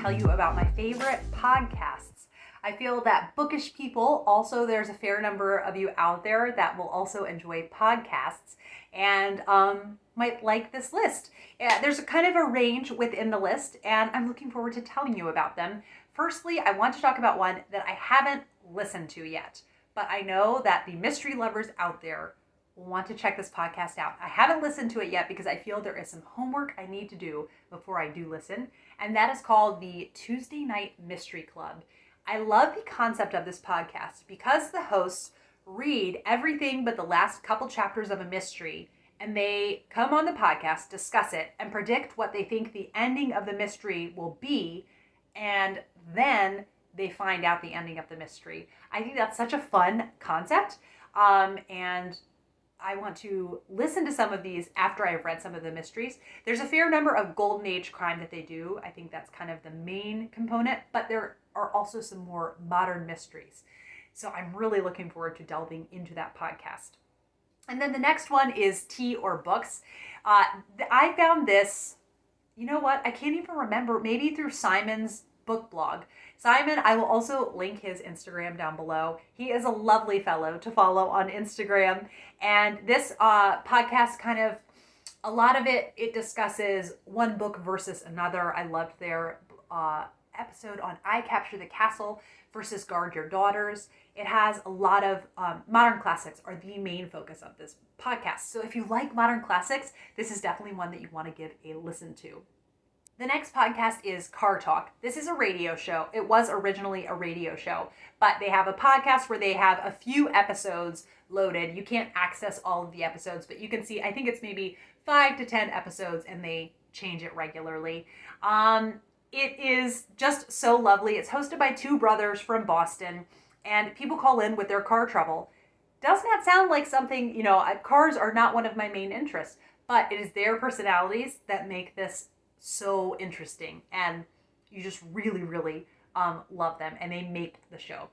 tell you about my favorite podcasts. I feel that bookish people, also there's a fair number of you out there that will also enjoy podcasts and might like this list. There's a kind of a range within the list, and I'm looking forward to telling you about them. Firstly, I want to talk about one that I haven't listened to yet, but I know that the mystery lovers out there will want to check this podcast out. I haven't listened to it yet because I feel there is some homework I need to do before I do listen, and that is called the Tuesday Night Mystery Club. I love the concept of this podcast because the hosts read everything but the last couple chapters of a mystery, and they come on the podcast, discuss it, and predict what they think the ending of the mystery will be, and then they find out the ending of the mystery. I think that's such a fun concept, and I want to listen to some of these after I've read some of the mysteries. There's a fair number of Golden Age crime that they do. I think that's kind of the main component, but there are also some more modern mysteries. So I'm really looking forward to delving into that podcast. And then the next one is Tea or Books. I found this, you know what? I can't even remember, maybe through Simon's book blog. Simon, I will also link his Instagram down below. He is a lovely fellow to follow on Instagram. And this podcast kind of, a lot of it discusses one book versus another. I loved their episode on I Capture the Castle versus Guard Your Daughters. It has a lot of modern classics are the main focus of this podcast. So if you like modern classics, this is definitely one that you want to give a listen to. The next podcast is Car Talk. This is a radio show. It was originally a radio show, but they have a podcast where they have a few episodes loaded. You can't access all of the episodes, but you can see, I think it's maybe 5 to 10 episodes, and they change it regularly. It is just so lovely. It's hosted by two brothers from Boston, and people call in with their car trouble. Doesn't that sound like something, cars are not one of my main interests, but it is their personalities that make this so interesting, and you just really, really love them, and they make the show.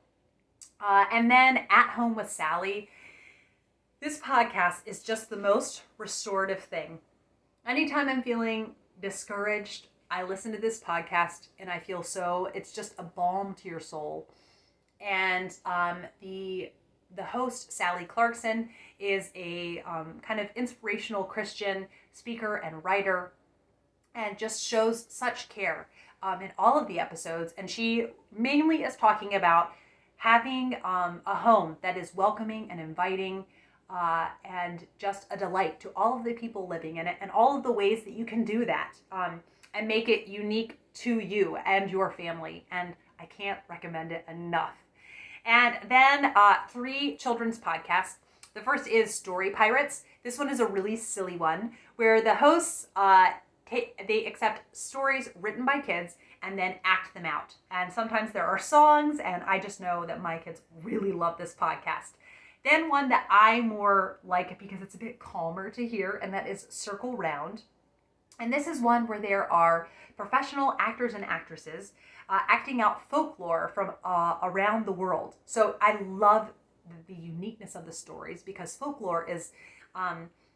And then At Home with Sally. This podcast is just the most restorative thing. Anytime I'm feeling discouraged, I listen to this podcast and I feel it's just a balm to your soul. And the host, Sally Clarkson, is a kind of inspirational Christian speaker and writer, and just shows such care in all of the episodes. And she mainly is talking about having a home that is welcoming and inviting and just a delight to all of the people living in it, and all of the ways that you can do that and make it unique to you and your family. And I can't recommend it enough. And then 3 children's podcasts. The first is Story Pirates. This one is a really silly one where the hosts they accept stories written by kids and then act them out. And sometimes there are songs, and I just know that my kids really love this podcast. Then one that I more like because it's a bit calmer to hear, and that is Circle Round. And this is one where there are professional actors and actresses acting out folklore from around the world. So I love the uniqueness of the stories, because folklore is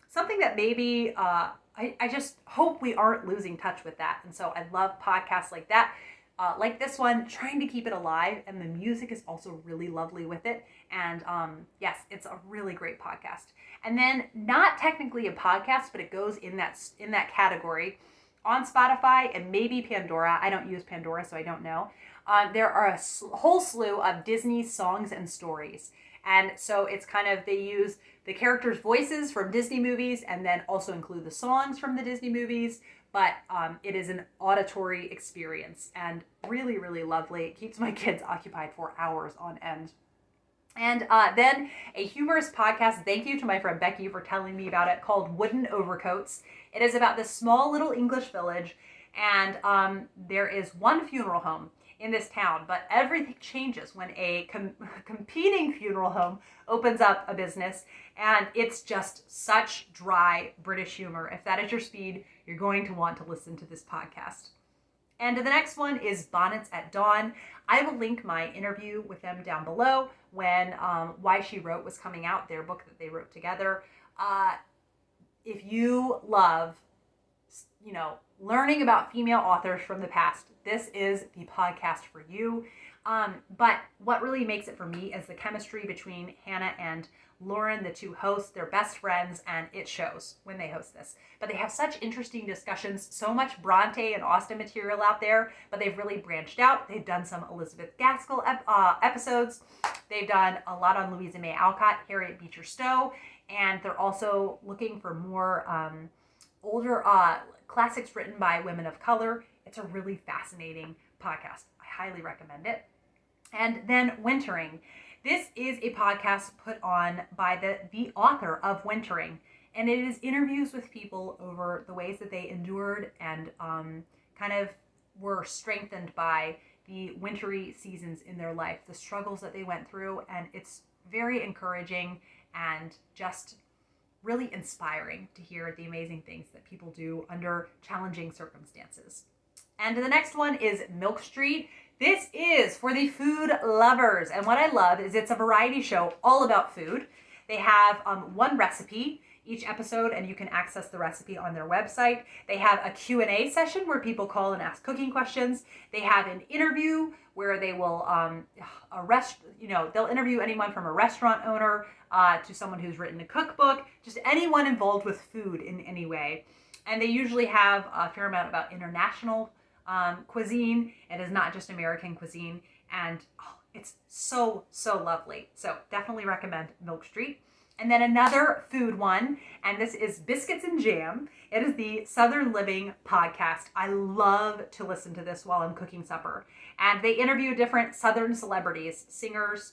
something that maybe I just hope we aren't losing touch with that. And so I love podcasts like that, like this one, trying to keep it alive. And the music is also really lovely with it. And yes, it's a really great podcast. And then, not technically a podcast, but it goes in that category on Spotify and maybe Pandora. I don't use Pandora, so I don't know. There are a whole slew of Disney songs and stories. And so it's kind of, they use the characters' voices from Disney movies and then also include the songs from the Disney movies. But it is an auditory experience and really, really lovely. It keeps my kids occupied for hours on end. And then a humorous podcast, thank you to my friend Becky for telling me about it, called Wooden Overcoats. It is about this small little English village, and there is one funeral home in this town, but everything changes when a competing funeral home opens up a business, and it's just such dry British humor. If that is your speed, you're going to want to listen to this podcast. And the next one is Bonnets at Dawn. I will link my interview with them down below when Why She Wrote was coming out, their book that they wrote together. If you love learning about female authors from the past, this is the podcast for you. But what really makes it for me is the chemistry between Hannah and Lauren, the two hosts. They're best friends, and it shows when they host this. But they have such interesting discussions, so much Bronte and Austen material out there, but they've really branched out. They've done some Elizabeth Gaskell episodes. They've done a lot on Louisa May Alcott, Harriet Beecher Stowe, and they're also looking for more older classics written by women of color. It's a really fascinating podcast. I highly recommend it. And then Wintering. This is a podcast put on by the author of Wintering, and it is interviews with people over the ways that they endured and kind of were strengthened by the wintry seasons in their life, the struggles that they went through, and it's very encouraging and just really inspiring to hear the amazing things that people do under challenging circumstances. And the next one is Milk Street. This is for the food lovers. And what I love is it's a variety show all about food. They have one recipe each episode, and you can access the recipe on their website. They have a Q&A session where people call and ask cooking questions. They have an interview where they will they'll interview anyone from a restaurant owner to someone who's written a cookbook, just anyone involved with food in any way. And they usually have a fair amount about international cuisine. It is not just American cuisine, and it's so lovely. So definitely recommend Milk Street. And then another food one, and this is Biscuits and Jam. It is the Southern Living podcast. I love to listen to this while I'm cooking supper. And they interview different Southern celebrities, singers,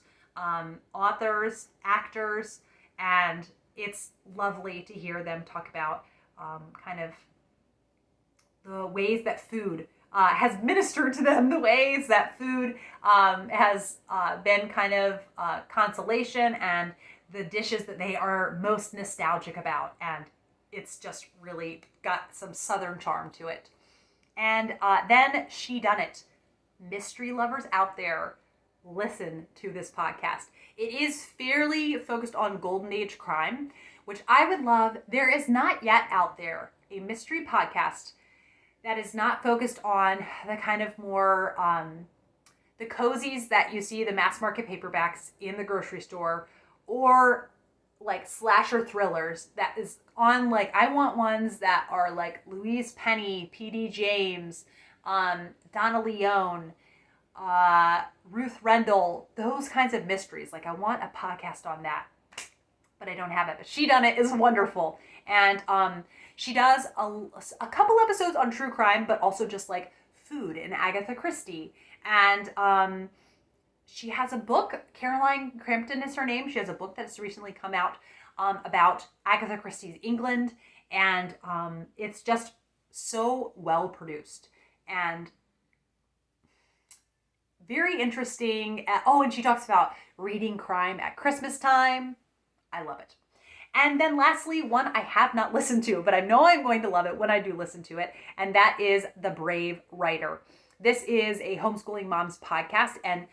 authors, actors, and it's lovely to hear them talk about kind of the ways that food has ministered to them, the ways that food has been kind of consolation, and the dishes that they are most nostalgic about. And it's just really got some Southern charm to it. And then Shedunnit. Mystery lovers out there, listen to this podcast. It is fairly focused on Golden Age crime, which I would love. There is not yet out there a mystery podcast that is not focused on the kind of more, the cozies that you see, the mass market paperbacks in the grocery store, or like slasher thrillers that is on, like, I want ones that are like Louise Penny, P.D. James, Donna Leone, Ruth Rendell, those kinds of mysteries. Like, I want a podcast on that, but I don't have it. But Shedunnit is wonderful. And she does a couple episodes on true crime, but also just like food and Agatha Christie. And she has a book, Caroline Crampton is her name. She has a book that's recently come out about Agatha Christie's England. And it's just so well produced and very interesting. And she talks about reading crime at Christmas time. I love it. And then lastly, one I have not listened to, but I know I'm going to love it when I do listen to it, and that is The Brave Writer. This is a homeschooling mom's podcast, and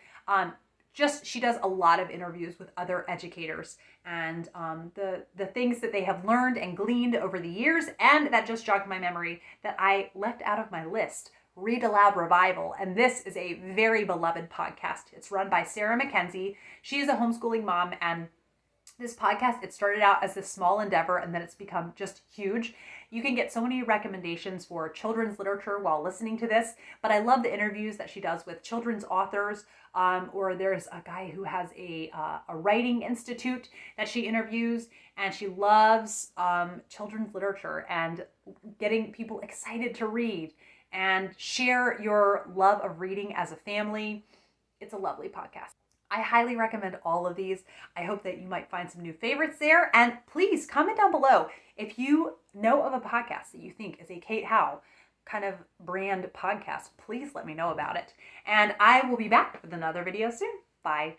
she does a lot of interviews with other educators and the things that they have learned and gleaned over the years. And that just jogged my memory that I left out of my list, Read Aloud Revival. And this is a very beloved podcast. It's run by Sarah Mackenzie. She is a homeschooling mom, and this podcast, it started out as this small endeavor, and then it's become just huge. You can get so many recommendations for children's literature while listening to this, but I love the interviews that she does with children's authors, or there's a guy who has a writing institute that she interviews, and she loves children's literature and getting people excited to read and share your love of reading as a family. It's a lovely podcast. I highly recommend all of these. I hope that you might find some new favorites there. And please comment down below if you know of a podcast that you think is a Kate Howe kind of brand podcast. Please let me know about it. And I will be back with another video soon. Bye.